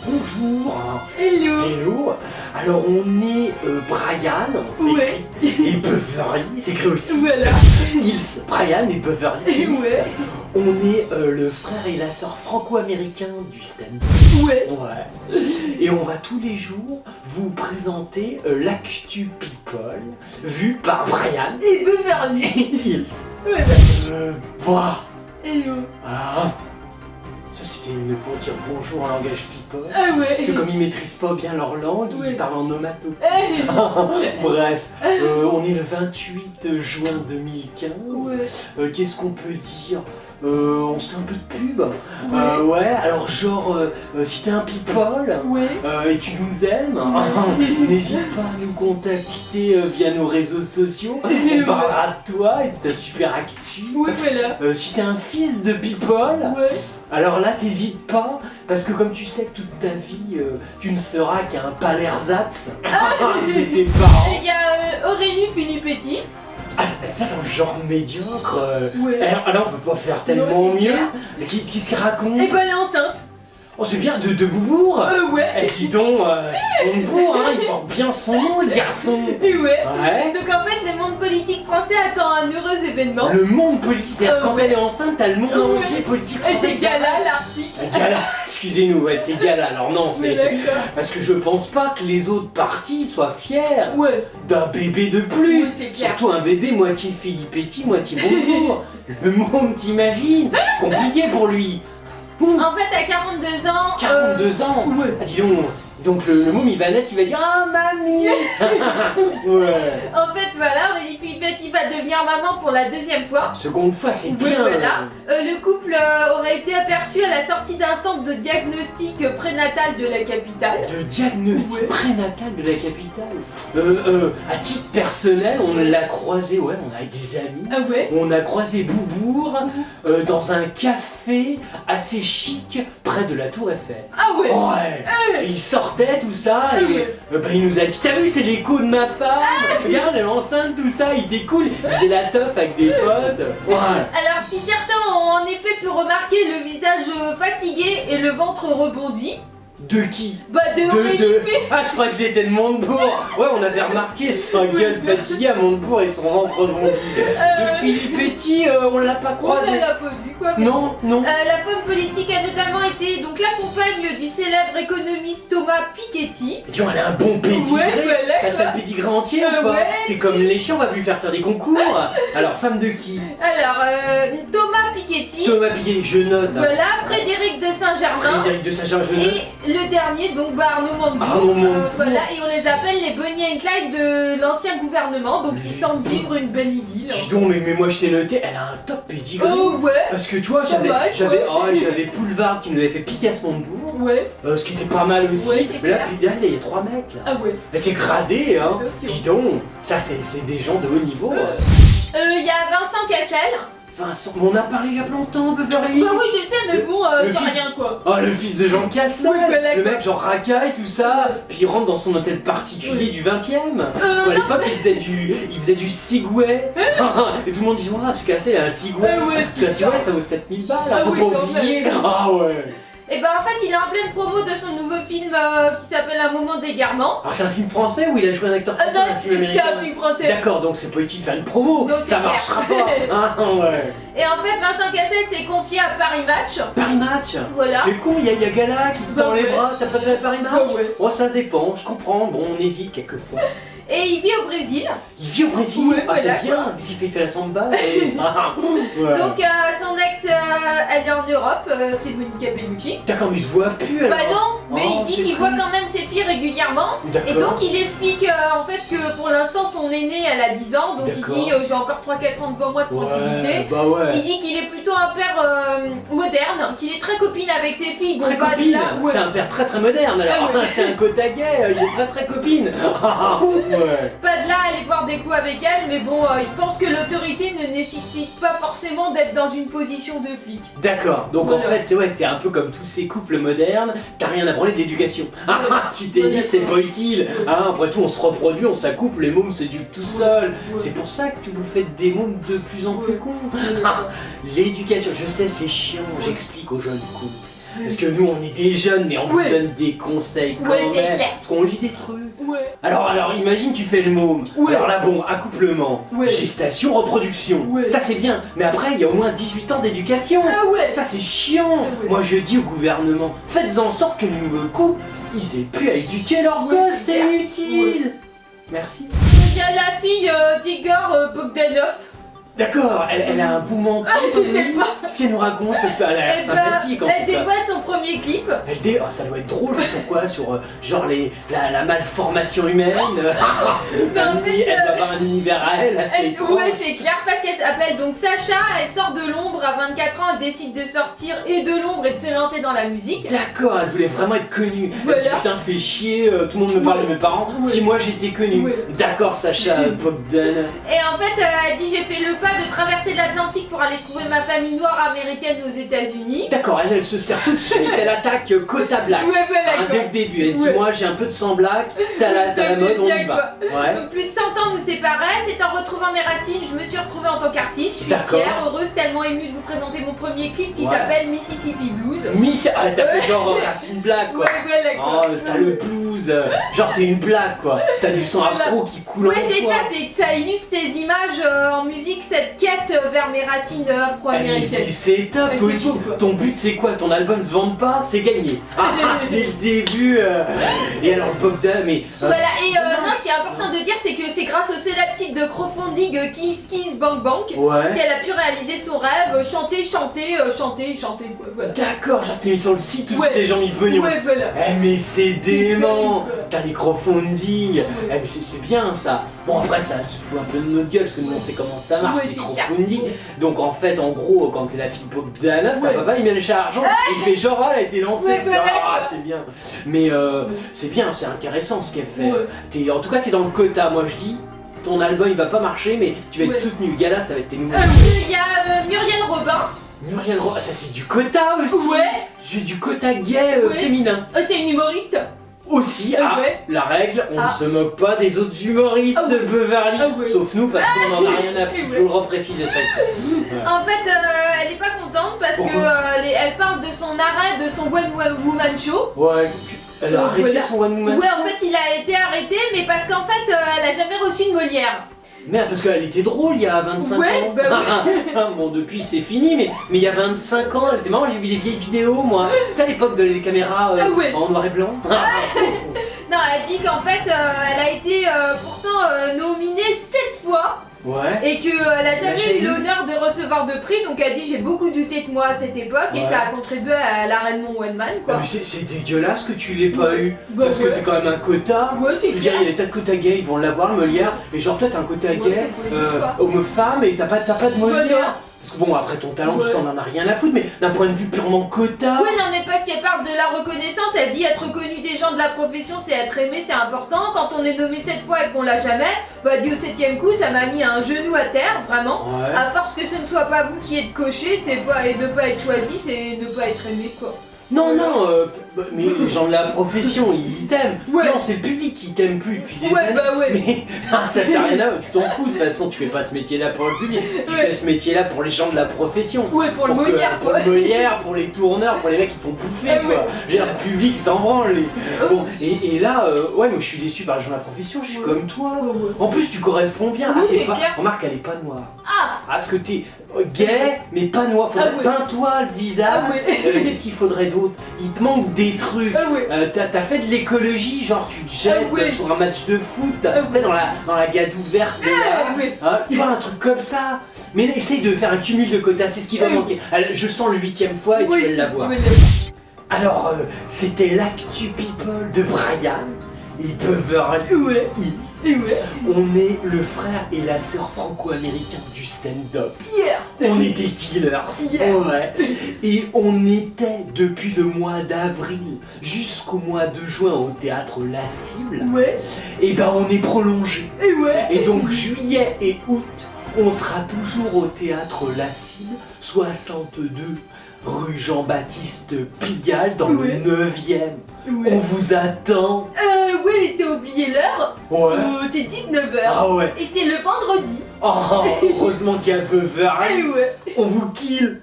Bonjour. Hello. Hello. Alors on est Brian, Ouais. et Beverly, c'est écrit aussi. Voilà. Hills. Brian et Beverly Hills. Ouais. On est le frère et la sœur franco-américain du stand-up. Ouais. Ouais. Et on va tous les jours vous présenter l'actu people vu par Brian Et Beverly. Hills. Voilà. Voilà. Hello. Ah. Ça c'était une pour dire bonjour en langage people. Ah ouais. C'est comme ils maîtrisent pas bien leur langue, Ouais. ils parlent en onomato. Hey. Bref, on est le 28 juin 2015. Ouais. Qu'est-ce qu'on peut dire on se fait un peu de pub. Ouais. Ouais, alors genre, si t'es un people Ouais. et tu nous aimes, n'hésite pas à nous contacter via nos réseaux sociaux. On parlera de toi et de ta super actu. Ouais, voilà. Si t'es un fils de people, Ouais. alors là, t'hésites pas, parce que comme tu sais que toute ta vie, tu ne seras qu'un palersatz de tes parents. Il y a Aurélie Filippetti. Ah, ça dans le genre médiocre. Ouais. Alors on peut pas faire tellement Non, c'est mieux. clair. Qu'est-ce qu'il raconte? Et ben elle est enceinte. Oh, c'est bien, de Boubourg. Ouais. Eh, dis donc, Boubourg, hein, il porte bien son nom, le garçon. Et ouais. Ouais. Donc en fait, le monde politique français attend un heureux événement. Le monde politique, c'est-à-dire quand ouais. elle est enceinte, t'as le monde Ouais. entier politique Et français. c'est Gala, l'article. Gala, excusez-nous, ouais, c'est Gala. Alors non, Mais c'est... d'accord. Parce que je pense pas que les autres partis soient fiers Ouais. d'un bébé de plus. Oui, c'est clair. Surtout un bébé moitié Filippetti, moitié Boubourg. Le môme, t'imagines? Compliqué pour lui. En fait, à 42 ans. 42 ans. Ouais. Ah, dis donc le môme il va naître, il va dire ah mamie. Ouais. En fait, voilà, Aurélie Filippetti va devenir maman pour la deuxième fois. Seconde fois, c'est Oui, bien. voilà. Le couple aurait été aperçu à la sortie d'un centre de diagnostic prénatal de la capitale. De diagnostic Ouais. prénatal de la capitale. À titre personnel, on l'a croisé, ouais, on a des amis. Ah ouais. On a croisé Boubourg dans un café assez chic près de la Tour Eiffel. Ah ouais. Ouais. Et il sortait tout ça et Ouais. il nous a dit t'as vu c'est l'écho de ma femme. Regarde elle est enceinte tout ça, il était cool. Il faisait la teuf avec des potes. Ouais. Alors, si certains ont en effet pu remarquer le visage fatigué et le ventre rebondi, De qui? bah de Aurélie Filippetti. Ah je crois que c'était de Montebourg. Ouais on avait remarqué sa gueule fatiguée à Montebourg et son ventre rebondi. De Filippetti on l'a pas On croisé. ne l'a pas vu quoi. Non, non. La femme politique a notamment été donc la compagne du célèbre économiste Thomas Piketty. Dis, elle a un bon pédigré. Ouais, voilà, T'as quoi. le pédigré entier ou pas? Ouais. C'est comme les chiens, on va plus lui faire des concours. Alors, femme de qui? Alors, Thomas Piketty, Thomas Piguet, je note. voilà, Frédéric de Saint-Germain. Frédéric de Saint-Germain, je note. Et le dernier, donc Arnaud Montebourg. Arnaud Montebourg. Voilà, et on les appelle les Bonnie and Clyde de l'ancien gouvernement, donc ils semblent vivre une belle idylle. Dis donc, mais moi je t'ai noté, elle a un top pédigré. Oh ouais. Parce que tu vois, Pas mal, j'avais Poulvard qui nous avait fait Picasse Montebourg. Ouais. Ce qui était pas mal aussi. Ouais, c'est mais là, clair. puis là, il y a 3 mecs là. Ah ouais. Mais c'est gradé, hein. Bien sûr. Dis donc, ça c'est des gens de haut niveau. Il y a Vincent Cassel. Vincent, mais on a parlé il y a longtemps, Beverly. Bah oui, je sais, mais bon, le c'est fils- rien quoi. Oh le fils de Jean Cassel, Oui, voilà, le quoi. mec genre racaille tout ça, puis il rentre dans son hôtel particulier Oui. du 20ème. À non, l'époque il faisait du Segway. Et tout le monde dit waouh ce Cassel il a un Segway. Ah ouais, Parce que la Segway ça vaut 7000 balles, Ah faut oui, pas quand oublier. même. Ah ouais. Et ben en fait, il est en pleine promo de son nouveau film qui s'appelle Un moment d'égarement. Alors c'est un film français ou il a joué un acteur français Non, dans un film c'est américain? un film français. D'accord, donc c'est pas utile de faire une promo, Non, c'est ça clair. marchera pas. Ah ouais. Et en fait, Vincent Cassel s'est confié à Paris Match. Paris Match. Voilà. C'est con, il y a Gala qui te Bah tend les ouais. bras, t'as préféré Paris Match? Bah ouais. Oh ça dépend, je comprends, bon on hésite quelquefois. Et il vit au Brésil. Il vit au Brésil, Ouais, ah voilà, c'est bien, s'il fait la samba. Et... ouais. Donc son ex, elle est en Europe, c'est Monica Bellucci. D'accord, mais il se voit plus alors. Bah non, mais Oh, il dit c'est qu'il voit triste. quand même ses filles régulièrement. D'accord. Et donc il explique en fait que pour l'instant son aînée elle a 10 ans, donc D'accord. il dit j'ai encore 3-4 ans devant moi de tranquillité. Ouais, bah ouais. Il dit qu'il est plutôt un père moderne, qu'il est très copine avec ses filles. Bon, Très pas de copine, là, ouais. c'est un père très moderne alors. Ah ouais. C'est un quota gay, il est très copine. Ouais. Pas de là à aller boire des coups avec elle, mais bon, il pense que l'autorité ne nécessite pas forcément d'être dans une position de flic. D'accord, donc Voilà. en fait, c'est ouais, c'était un peu comme tous ces couples modernes, t'as rien à branler de l'éducation. Tu t'es dit, c'est pas utile. Après tout, on se reproduit, on s'accouple, les mômes s'éduquent tout seuls. Ouais. C'est pour ça que vous faites des mômes de plus en plus Ouais. cons. L'éducation, je sais, c'est chiant, j'explique aux jeunes couples. Parce que nous on est des jeunes mais on vous Ouais. donne des conseils quand Ouais, c'est même. clair. Parce qu'on lit des trucs. Ouais. Alors imagine tu fais le môme. Ouais. Alors là bon, accouplement, Ouais. gestation, reproduction. Ouais. Ça c'est bien. Mais après il y a au moins 18 ans d'éducation. Ah ouais. Ça c'est chiant. Ouais. Moi je dis au gouvernement, faites en sorte que les nouveaux couples, ils aient pu à éduquer leurs Ouais, gosses, c'est c'est clair. inutile. Merci. Il y a la fille d'Igor Bogdanov. D'accord, elle a un beau menton. Ah, je sais pas. Qu'est-ce qu'elle nous raconte cette Elle a l'air Eh ben, sympathique en elle tout cas. dévoile son premier clip. Oh, ça doit être drôle, c'est sur quoi? Sur genre la malformation humaine. en fait, Elle va avoir un univers à elle, assez étrange. Ouais, c'est clair, parce qu'elle s'appelle donc Sacha, elle sort de l'ombre à 24 ans, elle décide de sortir et de l'ombre et de se lancer dans la musique. D'accord, elle voulait vraiment être connue. Voilà. Elle dit putain, fait chier, tout le monde me parle de mes parents. Ouais. Si moi j'étais connue. Ouais. D'accord, Sacha Bogdan. Et en fait, elle dit j'ai fait le pas de traverser l'Atlantique pour aller trouver ma famille noire américaine aux États-Unis. D'accord, elle se sert tout de suite, elle attaque quota black. Ouais, voilà, Hein, quoi. dès le début, elle se dit Ouais. moi j'ai un peu de sang black, c'est à la Ça mode, fait on bien, y va. Ouais. Donc plus de 100 ans nous séparaient, c'est en retrouvant mes racines, je me suis retrouvée en tant qu'artiste, je suis D'accord. fière, heureuse, tellement émue de vous présenter mon premier clip qui Ouais. s'appelle Mississippi Blues. Miss, ah, t'as fait genre Racine Black quoi. Ouais, voilà, quoi. Oh, t'as le blues, genre t'es une blague quoi. T'as du sang Voilà. afro qui coule Ouais, en c'est toi. ça, c'est que ça illustre ces images en musique, cette quête vers mes racines Ah, mais afro-américaines. c'est top, Ouais, toi c'est aussi. beau, quoi. Ton but c'est quoi? Ton album se vende pas, c'est gagné. Dès le début. Et alors Bogdan, mais. Voilà, et non, ce qui est important de dire, c'est que c'est grâce au célèbre titre de crowdfunding Kiss Kiss Bank Bank Ouais. qu'elle a pu réaliser son rêve, chanter, quoi, voilà. D'accord, genre t'es mis sur le site, tout de Ouais. suite les gens mis le pognon. Ouais, voilà. Eh mais c'est dément. terrible. T'as les crowdfunding. Eh mais c'est bien ça. Bon après ça se fout un peu de notre gueule parce que nous on sait comment ça marche, Ouais, les c'est crowdfunding. Donc en fait en gros quand t'es la fille Bogdanov, Ouais. ta papa il met le chat argent et il fait genre ah, elle a été lancée. Ouais, voilà, Ah quoi. c'est bien. Mais c'est bien, c'est intéressant ce qu'elle fait. Ouais. En tout cas t'es dans le quota, moi je dis. Ton album il va pas marcher mais tu vas être Ouais. soutenu. Gala ça va être tes nouveaux. Il y a Muriel Robin, Muriel Robin, ça c'est du quota aussi. ouais, C'est du quota gay Ouais. féminin. c'est une humoriste. Aussi, Ouais. la règle, on Ah. ne se moque pas des autres humoristes Ah ouais. de Beverly, Ah ouais. sauf nous parce qu'on en a rien à foutre, Ouais. je vous le reprécise à chaque fois. Voilà. En fait, elle est pas contente parce que Pourquoi elle parle de son arrêt de son One Woman Show. Ouais, elle a arrêté Voilà. son One Woman Ouais, Show. en fait, il a été arrêté, mais parce qu'en fait, elle a jamais reçu de Molière. Merde, parce qu'elle était drôle il y a 25 Ouais, ans. bah Bon, depuis c'est fini, mais il y a 25 ans, elle était marrante, j'ai vu des vieilles vidéos, moi. Tu sais, à l'époque de les caméras Ah ouais. en noir et blanc. Non, elle dit qu'en fait, elle a été pourtant nominée 7 fois Ouais. et qu'elle a jamais jamais eu eu. l'honneur de recevoir de prix. Donc elle dit j'ai beaucoup douté de moi à cette époque et Ouais. ça a contribué à l'arrêt de mon One Man, Ah, quoi. mais c'est dégueulasse que tu l'aies pas eu. Bah Parce que ouais. t'es quand même un quota. Ouais, c'est Je veux dire, clair. il y a des tas de quotas gays, ils vont l'avoir, le Molière. Et genre, toi, t'as un quota Ouais, gay, c'est politique, quoi. homme-femme, et t'as pas de Molière. non. Parce que bon, après ton talent, tout Ouais. ça, on en a rien à foutre, mais d'un point de vue purement quota. Oui, non, mais parce qu'elle parle de la reconnaissance, elle dit être connu des gens de la profession, c'est être aimé, c'est important. Quand on est nommé 7 fois et qu'on l'a jamais, bah, dit au 7ème coup, ça m'a mis un genou à terre, vraiment. Ouais. À force que ce ne soit pas vous qui êtes coché, c'est pas et ne pas être choisi, c'est ne pas être aimé, quoi. Non, non, mais les gens de la profession, ils t'aiment. Ouais. Non, c'est le public qui t'aime plus depuis des Ouais, années. bah ouais. Mais ah, ça sert à rien à tu t'en fous, de toute façon, tu fais pas ce métier-là pour le public. Tu Ouais. fais ce métier-là pour les gens de la profession. Ouais, pour le que- Molière, Pour quoi. le Molière, pour les tourneurs, pour les mecs qui te font bouffer, Ah quoi. ouais. Je veux dire, le public s'en branle. Bon, et là, ouais, moi je suis déçu par les gens de la profession, je suis Ouais. comme toi. En plus, tu corresponds bien. Oui, t'es c'est pas... clair. Remarque, elle est pas noire. Ah, Parce que t'es gay, mais pas noir. Faudrait Ah ouais. peins-toi le visage. Ah ouais. Qu'est-ce qu'il faudrait d'autre? Il te manque des trucs. ah ouais. T'as fait de l'écologie, genre tu te jettes Ah ouais. sur un match de foot, Ah ouais. peut-être dans la gadoue verte là. Ah ouais. Hein, tu vois, un truc comme ça. Mais essaye de faire un cumul de quotas, c'est ce qui va Oui. manquer. Alors, je sens le 8ème fois et Oui, tu vas si, l'avoir. tu vas l'avoir. Alors, c'était l'actu people de Brian et Beverly Ouais. Hills. Ouais. On est le frère et la sœur franco-américain du stand-up. Yeah. On est des killers. Yeah. Ouais. Et on était depuis le mois d'avril jusqu'au mois de juin au théâtre La Cible. Ouais. Et ben on est prolongé. Et ouais. Et donc juillet et août, on sera toujours au théâtre La Cible, 62 rue Jean-Baptiste Pigalle dans Ouais. le 9e. On Ouais. vous attend. Ouais, t'as oublié l'heure. Ouais. C'est 19h. Ah ouais. Et c'est le vendredi. Oh, heureusement qu'il y a Beverly. Et ouais. On vous kill.